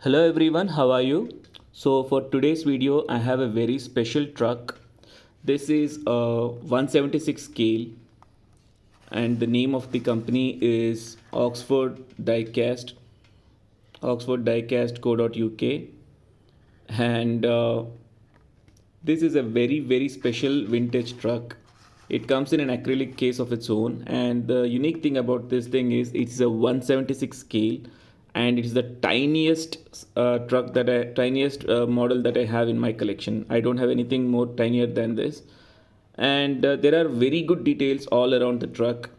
Hello everyone, how are you? So for today's video, I have a very special truck. This is a 176 scale and the name of the company is Diecast, oxforddiecast.co.uk, and this is a very special vintage truck. It comes in an acrylic case of its own, and the unique thing about this thing is it's a 176 scale, and it's the tiniest tiniest model that I have in my collection. I don't have anything more tinier than this, and there are very good details all around the truck,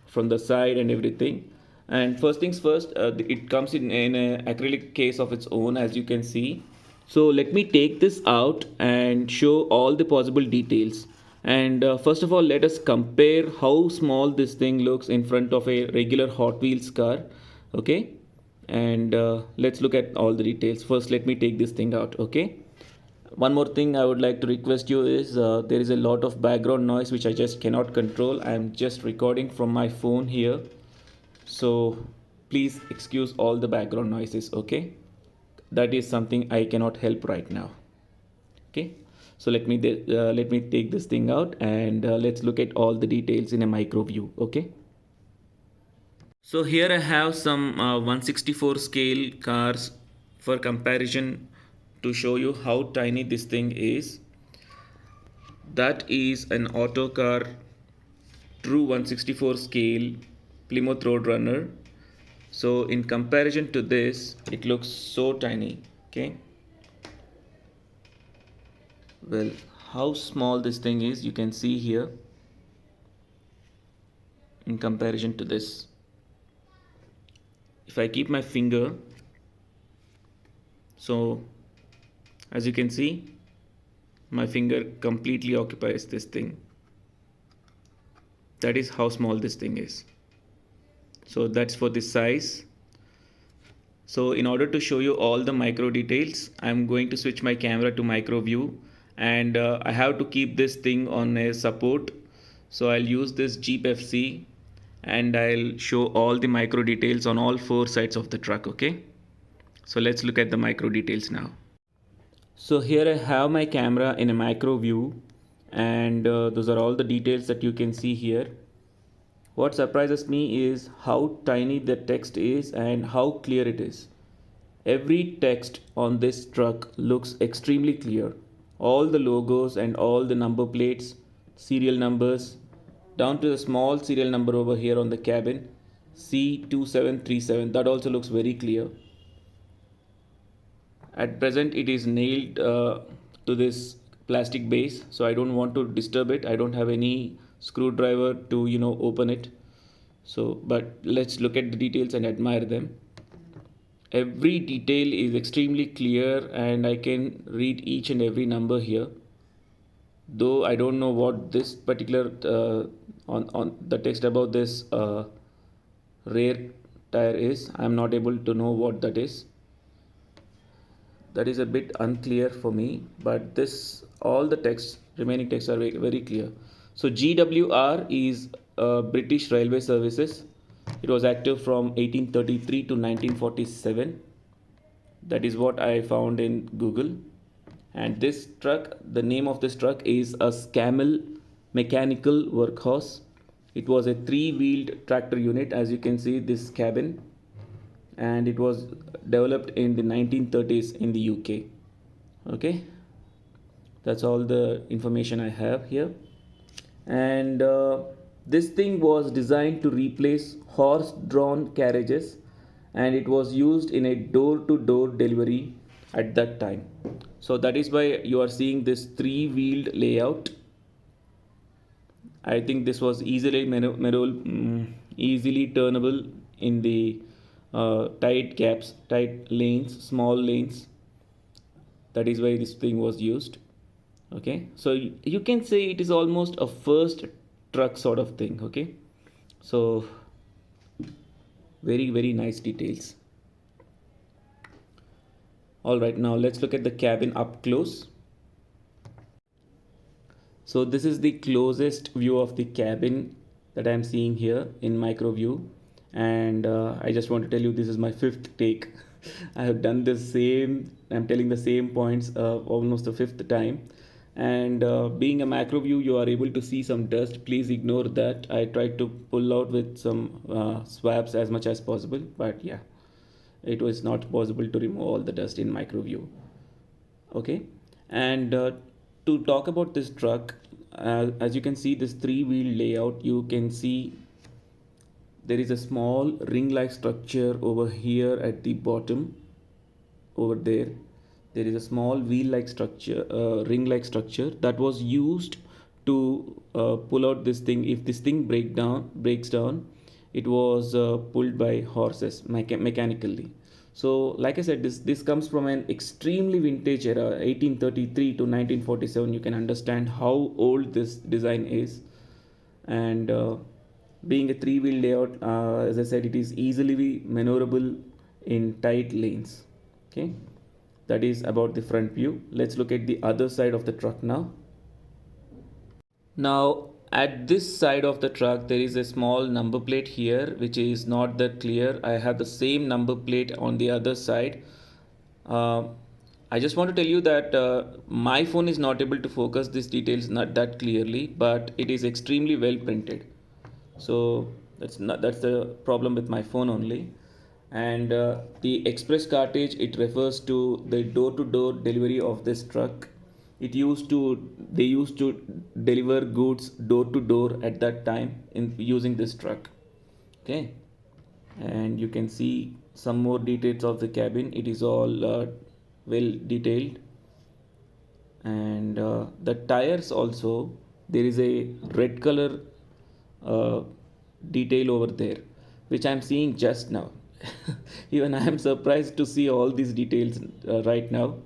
from the side and everything. And first things first, it comes in an acrylic case of its own, as you can see. So let me take this out and show all the possible details. And first of all, let us compare how small this thing looks in front of a regular Hot Wheels car. Okay, and let's look at all the details. First, let me take this thing out. Okay, one more thing I would like to request you is there is a lot of background noise which I just cannot control. I am just recording from my phone here, so please excuse all the background noises. Okay, that is something I cannot help right now. Okay, so let me take this thing out, and let's look at all the details in a micro view. Okay, so here I have some 164 scale cars for comparison to show you how tiny this thing is. That is an auto car, true 164 scale Plymouth Roadrunner. So in comparison to this, it looks so tiny. Okay, well, how small this thing is you can see here in comparison to this. If I keep my finger, so as you can see, my finger completely occupies this thing. That is how small this thing is. So that's for this size. So in order to show you all the micro details, I'm going to switch my camera to micro view, and I have to keep this thing on a support. So I'll use this Jeep FC, and I'll show all the micro details on all four sides of the truck. Okay, so let's look at the micro details now. So here I have my camera in a micro view, and those are all the details that you can see here. What surprises me is how tiny the text is and how clear it is. Every text on this truck looks extremely clear. All the logos and all the number plates, serial numbers, down to the small serial number over here on the cabin, C2737, that also looks very clear. At present it is nailed to this plastic base, so I don't want to disturb it. I don't have any screwdriver to open it. So but let's look at the details and admire them. Every detail is extremely clear, and I can read each and every number here, though I don't know what this particular on the text about this rear tire is. I'm not able to know what that is. That is a bit unclear for me, but this all the text remaining texts are very clear. So GWR is British Railway Services. It was active from 1833 to 1947. That is what I found in Google. And this truck, the name of this truck is a Scammel mechanical workhorse. It was a three-wheeled tractor unit, as you can see this cabin, and it was developed in the 1930s in the UK. Okay, that's all the information I have here. And this thing was designed to replace horse-drawn carriages, and it was used in a door-to-door delivery at that time. So that is why you are seeing this three-wheeled layout. I think this was easily turnable in the tight gaps, tight lanes, small lanes. That is why this thing was used. Okay, so you can say it is almost a first truck sort of thing. Okay, so very nice details. All right, now let's look at the cabin up close. So this is the closest view of the cabin that I'm seeing here in micro view, and I just want to tell you this is my fifth take. I have done the same. I'm telling the same points almost the fifth time. And being a macro view, you are able to see some dust. Please ignore that. I tried to pull out with some swabs as much as possible, but yeah, it was not possible to remove all the dust in micro view. Okay, and to talk about this truck, as you can see, this three-wheel layout, you can see there is a small ring-like structure over here at the bottom. Over there is a small wheel-like structure, ring-like structure that was used to pull out this thing. If this thing breaks down, it was pulled by horses mechanically. So like I said, this comes from an extremely vintage era, 1833 to 1947. You can understand how old this design is. And being a three-wheel layout, as I said, it is easily maneuverable in tight lanes. Okay, that is about the front view. Let's look at the other side of the truck now. Now at this side of the truck there is a small number plate here which is not that clear. I have the same number plate on the other side. uh, I just want to tell you that my phone is not able to focus these details not that clearly, but it is extremely well printed. So that's the problem with my phone only. And the express cartage, it refers to the door-to-door delivery of this truck. They used to deliver goods door to door at that time in using this truck. Okay, and you can see some more details of the cabin. It is all well detailed. And the tires also, there is a red color uh, detail over there which I'm seeing just now. Even I am surprised to see all these details right now.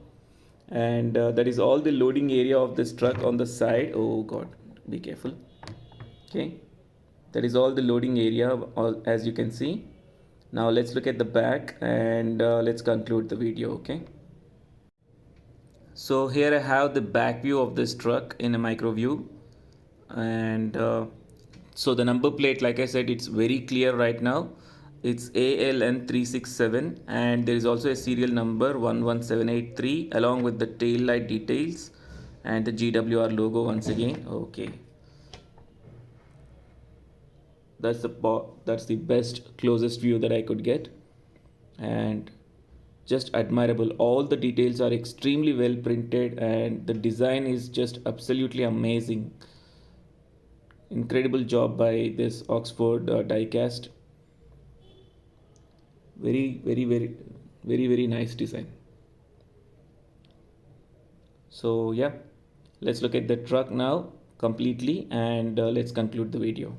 And that is all the loading area of this truck on the side. Oh god, be careful. Okay, that is all the loading area, as you can see. Now let's look at the back, and let's conclude the video. Okay, so here I have the back view of this truck in a micro view. And so the number plate, like I said, it's very clear right now. It's ALN367, and there is also a serial number 11783 along with the tail light details and the GWR logo once again. Okay, that's the best closest view that I could get. And just admirable, all the details are extremely well printed and the design is just absolutely amazing. Incredible job by this Oxford diecast. Very nice design. So yeah, let's look at the truck now completely, and let's conclude the video.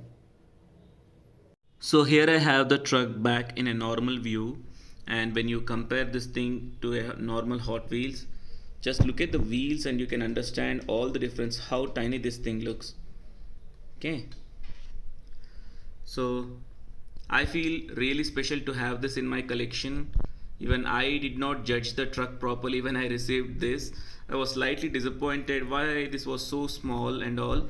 So here I have the truck back in a normal view, and when you compare this thing to a normal Hot Wheels, just look at the wheels and you can understand all the difference, how tiny this thing looks. Okay, so I feel really special to have this in my collection. Even I did not judge the truck properly when I received this. I was slightly disappointed why this was so small and all.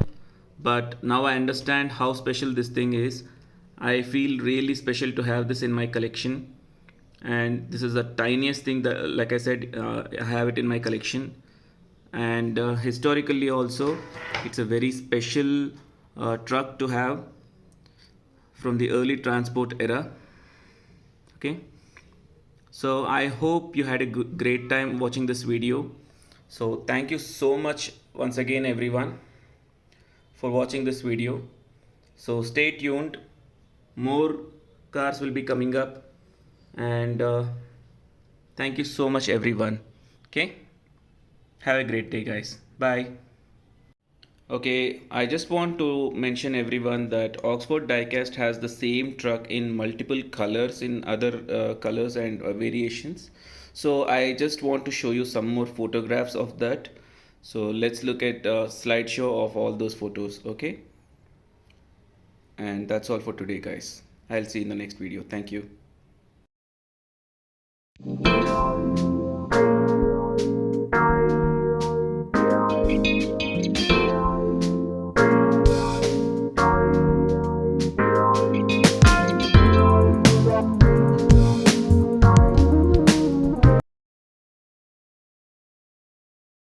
But now I understand how special this thing is. I feel really special to have this in my collection. And this is the tiniest thing that, like I said, I have it in my collection. And historically also, it's a very special truck to have from the early transport era. Okay, so I hope you had a great time watching this video. So thank you so much once again everyone for watching this video. So stay tuned, more cars will be coming up. And thank you so much everyone. Okay, have a great day guys, bye. Okay, I just want to mention everyone that Oxford Diecast has the same truck in multiple colors, in other colors and variations. So I just want to show you some more photographs of that. So let's look at a slideshow of all those photos, okay? And that's all for today, guys. I'll see you in the next video. Thank you.